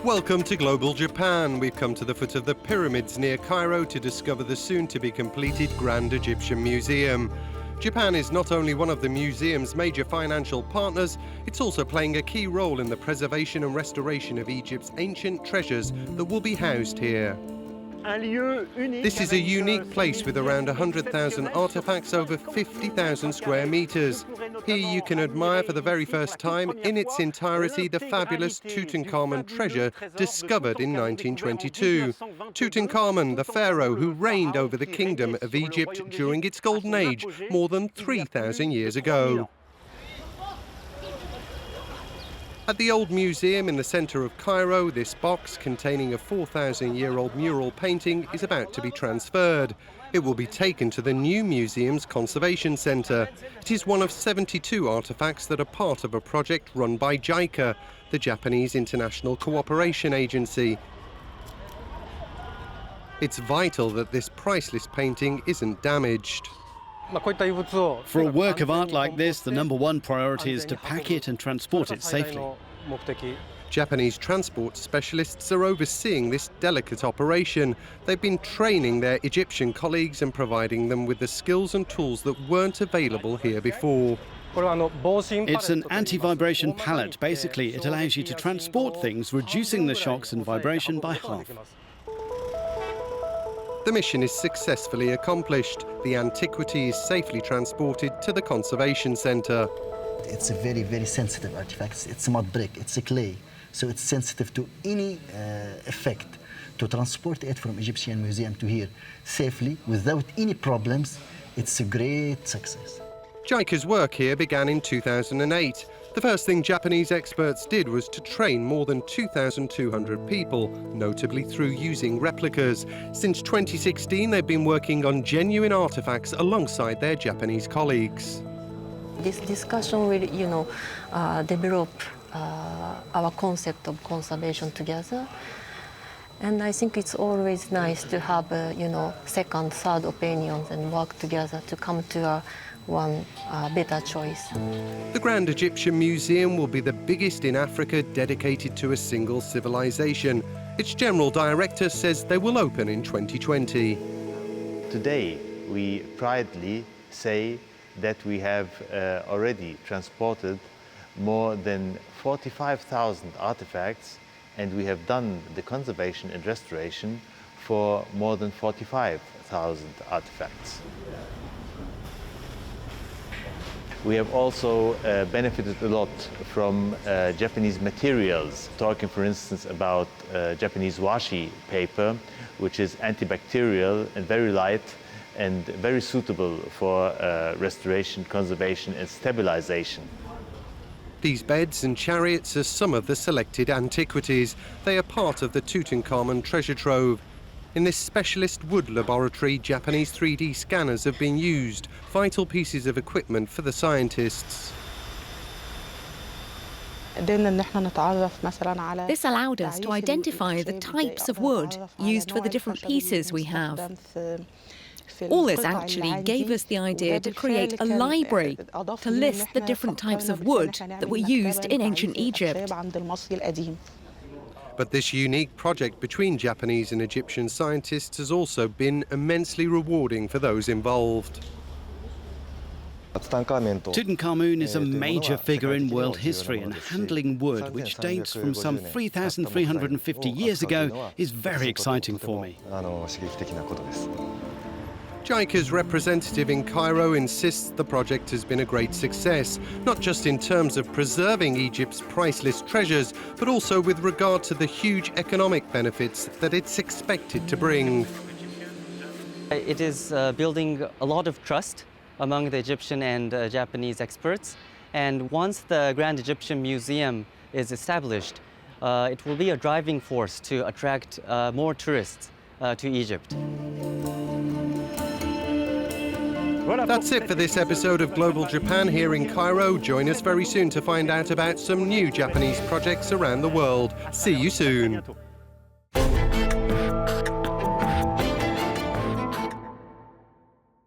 Welcome to Global Japan. We've come to the foot of the pyramids near Cairo to discover the soon-to-be-completed Grand Egyptian Museum. Japan is not only one of the museum's major financial partners, it's also playing a key role in the preservation and restoration of Egypt's ancient treasures that will be housed here. This is a unique place with around 100,000 artifacts over 50,000 square meters. Here you can admire for the very first time in its entirety the fabulous Tutankhamun treasure discovered in 1922. Tutankhamun, the pharaoh who reigned over the kingdom of Egypt during its golden age more than 3,000 years ago. At the old museum in the centre of Cairo, this box containing a 4,000-year-old mural painting is about to be transferred. It will be taken to the new museum's conservation centre. It is one of 72 artefacts that are part of a project run by JICA, the Japanese International Cooperation Agency. It's vital that this priceless painting isn't damaged. For a work of art like this, the number one priority is to pack it and transport it safely. Japanese transport specialists are overseeing this delicate operation. They've been training their Egyptian colleagues and providing them with the skills and tools that weren't available here before. It's an anti-vibration pallet. Basically, it allows you to transport things, reducing the shocks and vibration by half. The mission is successfully accomplished. The antiquities safely transported to the conservation centre. It's a very, very sensitive artifact. It's a mud brick, it's a clay, so it's sensitive to any effect. To transport it from Egyptian Museum to here safely, without any problems, it's a great success. JICA's work here began in 2008. The first thing Japanese experts did was to train more than 2,200 people, notably through using replicas. Since 2016, they've been working on genuine artifacts alongside their Japanese colleagues. This discussion will, develop our concept of conservation together. And I think it's always nice to have, second, third opinions and work together to come to one better choice. The Grand Egyptian Museum will be the biggest in Africa dedicated to a single civilization. Its general director says they will open in 2020. Today, we proudly say that we have already transported more than 45,000 artifacts, and we have done the conservation and restoration for more than 45,000 artifacts. We have also benefited a lot from Japanese materials, talking for instance about Japanese washi paper, which is antibacterial and very light and very suitable for restoration, conservation and stabilization. These beds and chariots are some of the selected antiquities. They are part of the Tutankhamun treasure trove. In this specialist wood laboratory, Japanese 3D scanners have been used, vital pieces of equipment for the scientists. This allowed us to identify the types of wood used for the different pieces we have. All this actually gave us the idea to create a library to list the different types of wood that were used in ancient Egypt. But this unique project between Japanese and Egyptian scientists has also been immensely rewarding for those involved. Tutankhamun is a major figure in world history, and handling wood, which dates from some 3,350 years ago, is very exciting for me. JICA's representative in Cairo insists the project has been a great success, not just in terms of preserving Egypt's priceless treasures, but also with regard to the huge economic benefits that it's expected to bring. It is building a lot of trust among the Egyptian and Japanese experts. And once the Grand Egyptian Museum is established, it will be a driving force to attract more tourists to Egypt. That's it for this episode of Global Japan here in Cairo. Join us very soon to find out about some new Japanese projects around the world. See you soon.